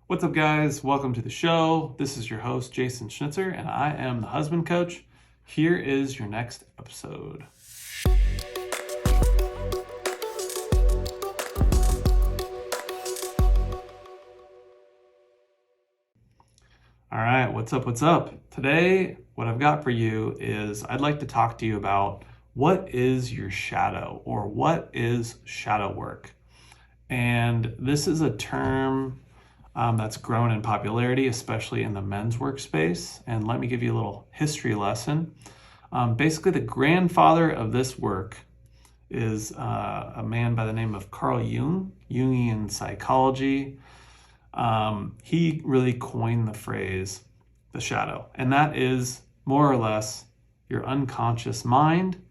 What's up, guys? Welcome to the show. This is your host, Jason Schnitzer, and I am the husband coach. Here is your next episode. All right, what's up? What's up? Today, what I've got for you is I'd like to talk to you about what is your shadow, or what is shadow work. And this is a term that's grown in popularity, especially in the men's workspace. And let me give you a little history lesson. Basically, the grandfather of this work is a man by the name of Carl Jung, Jungian psychology. He really coined the phrase, the shadow. And that is more or less your unconscious mind.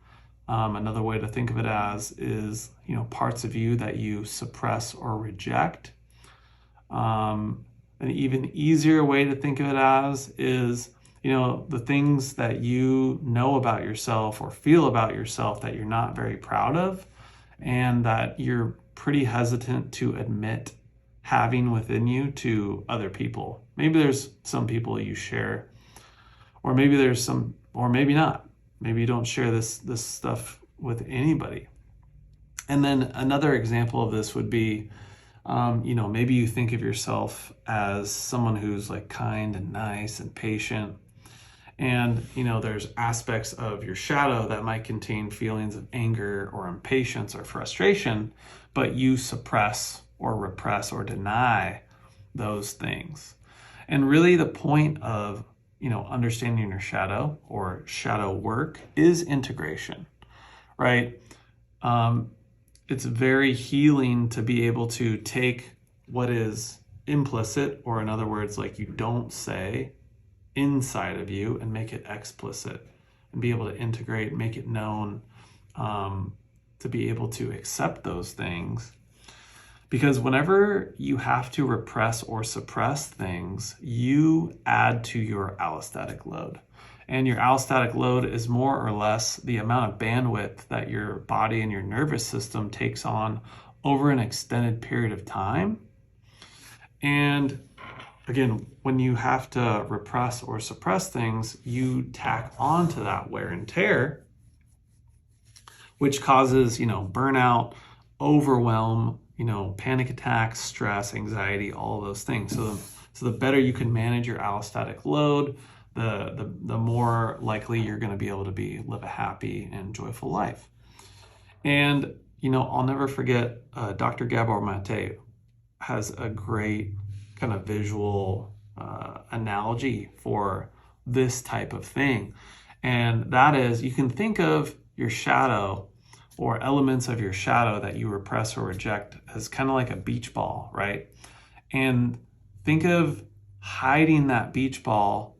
Another way to think of it as is, parts of you that you suppress or reject. An even easier way to think of it as is, the things that you know about yourself or feel about yourself that you're not very proud of and that you're pretty hesitant to admit having within you to other people. Maybe there's some people you share, or maybe there's some, or maybe not. Maybe you don't share this stuff with anybody. And then another example of this would be, maybe you think of yourself as someone who's like kind and nice and patient. And, there's aspects of your shadow that might contain feelings of anger or impatience or frustration, but you suppress or repress or deny those things. And really the point of, understanding your shadow or shadow work is integration, right? It's very healing to be able to take what is implicit, or in other words, like you don't say, inside of you and make it explicit and be able to integrate, make it known, to be able to accept those things. Because whenever you have to repress or suppress things, you add to your allostatic load. And your allostatic load is more or less the amount of bandwidth that your body and your nervous system takes on over an extended period of time. And again, when you have to repress or suppress things, you tack onto that wear and tear, which causes, burnout, overwhelm, panic attacks, stress, anxiety, all of those things. So the better you can manage your allostatic load, the more likely you're going to be able to live a happy and joyful life. And, I'll never forget, Dr. Gabor Mate has a great kind of visual analogy for this type of thing. And that is, you can think of your shadow or elements of your shadow that you repress or reject as kind of like a beach ball, right? And think of hiding that beach ball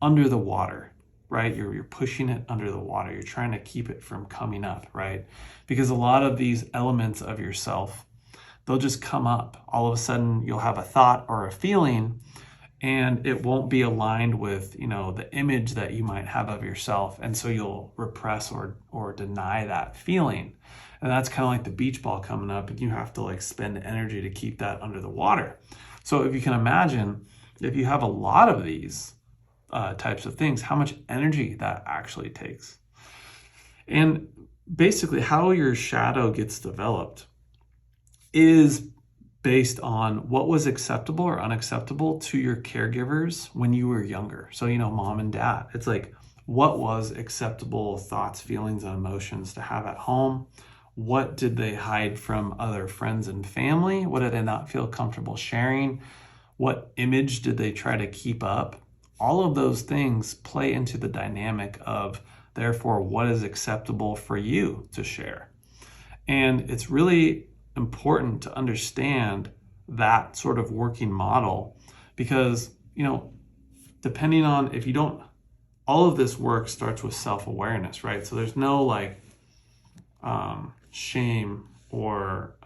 under the water, right? You're pushing it under the water. You're trying to keep it from coming up, right? Because a lot of these elements of yourself, they'll just come up. All of a sudden, you'll have a thought or a feeling, and it won't be aligned with, the image that you might have of yourself. And so you'll repress or deny that feeling. And that's kind of like the beach ball coming up, and you have to spend energy to keep that under the water. So if you can imagine, if you have a lot of these types of things, how much energy that actually takes. And basically how your shadow gets developed is based on what was acceptable or unacceptable to your caregivers when you were younger. So, mom and dad, it's like, what was acceptable thoughts, feelings, and emotions to have at home? What did they hide from other friends and family? What did they not feel comfortable sharing? What image did they try to keep up? All of those things play into the dynamic of, therefore, what is acceptable for you to share. And it's really important to understand that sort of working model, because, depending on, if you don't, all of this work starts with self-awareness, right? So there's no shame or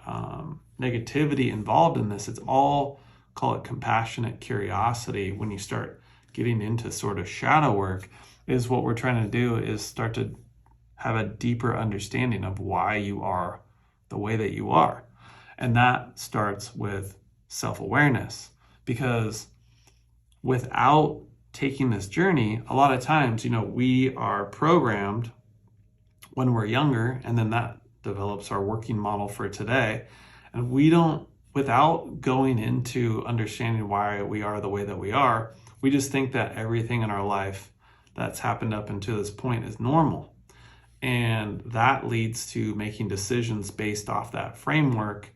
negativity involved in this. It's all, call it compassionate curiosity. When you start getting into sort of shadow work, is what we're trying to do is start to have a deeper understanding of why you are the way that you are. And that starts with self-awareness, because without taking this journey, a lot of times, we are programmed when we're younger, and then that develops our working model for today. And we don't, without going into understanding why we are the way that we are, we just think that everything in our life that's happened up until this point is normal. And that leads to making decisions based off that framework.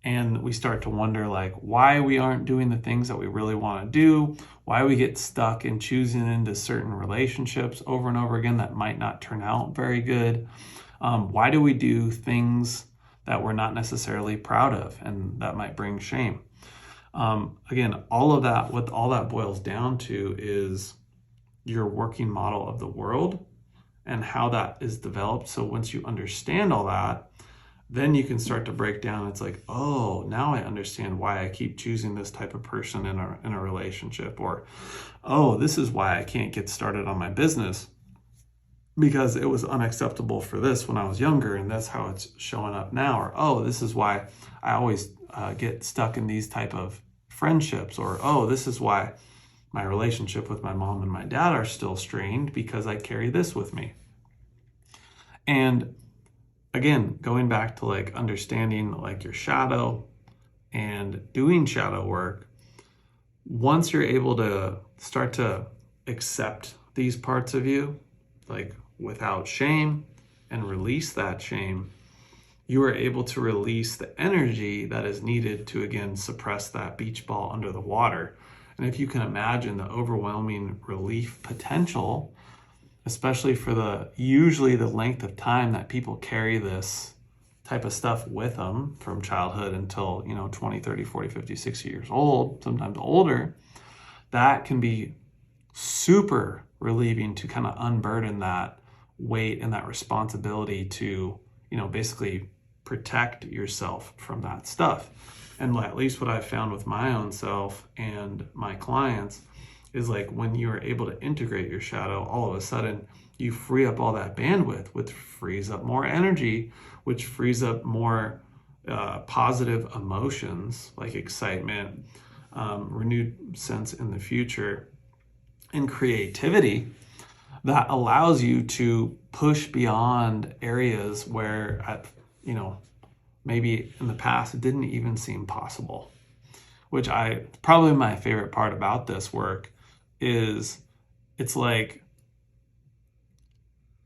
And we start to wonder why we aren't doing the things that we really want to do, why we get stuck in choosing into certain relationships over and over again that might not turn out very good. Why do we do things that we're not necessarily proud of and that might bring shame? Again, all of that, what all that boils down to is your working model of the world and how that is developed. So once you understand all that, then you can start to break down. It's oh, now I understand why I keep choosing this type of person in a relationship. Or, oh, this is why I can't get started on my business, because it was unacceptable for this when I was younger, and that's how it's showing up now. Or, oh, this is why I always get stuck in these type of friendships. Or, oh, this is why my relationship with my mom and my dad are still strained, because I carry this with me. And again, going back to understanding your shadow and doing shadow work, once you're able to start to accept these parts of you, without shame, and release that shame, you are able to release the energy that is needed to, again, suppress that beach ball under the water. And if you can imagine the overwhelming relief potential, especially for usually the length of time that people carry this type of stuff with them from childhood until, 20, 30, 40, 50, 60 years old, sometimes older, that can be super relieving to kind of unburden that weight and that responsibility to, basically protect yourself from that stuff. And at least what I've found with my own self and my clients is when you are able to integrate your shadow, all of a sudden you free up all that bandwidth, which frees up more energy, which frees up more positive emotions like excitement, renewed sense in the future, and creativity that allows you to push beyond areas where, maybe in the past it didn't even seem possible. Which probably my favorite part about this work is it's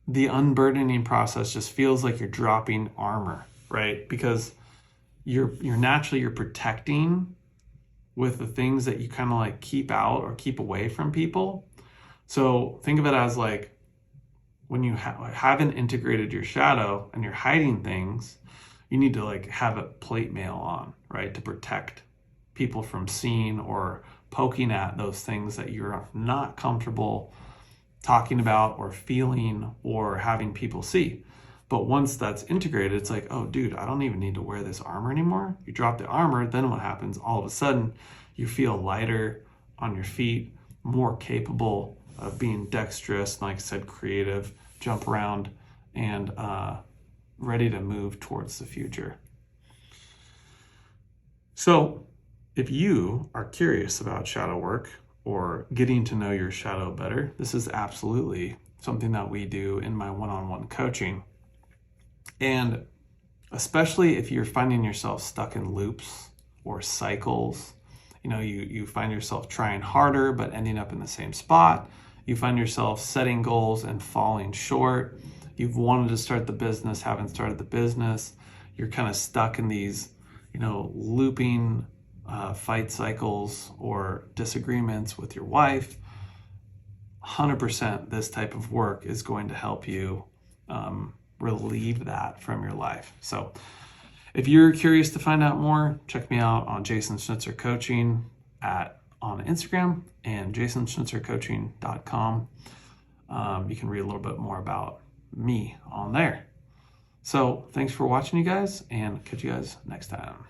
the unburdening process just feels like you're dropping armor, right? Because you're naturally protecting with the things that you kind of keep out or keep away from people. So think of it as when you haven't integrated your shadow and you're hiding things, you need to have a plate mail on, right? To protect people from seeing or poking at those things that you're not comfortable talking about or feeling or having people see. But once that's integrated, it's oh, dude, I don't even need to wear this armor anymore. You drop the armor, then what happens? All of a sudden, you feel lighter on your feet, more capable of being dexterous, like I said, creative, jump around, and ready to move towards the future. So if you are curious about shadow work or getting to know your shadow better, this is absolutely something that we do in my one-on-one coaching. And especially if you're finding yourself stuck in loops or cycles, you find yourself trying harder but ending up in the same spot. You find yourself setting goals and falling short. You've wanted to start the business, haven't started the business. You're kind of stuck in these, looping fight cycles or disagreements with your wife. 100% this type of work is going to help you relieve that from your life. So if you're curious to find out more, check me out on Jason Schnitzer Coaching on Instagram and jasonschnitzercoaching.com. You can read a little bit more about me on there. So thanks for watching, you guys, and catch you guys next time.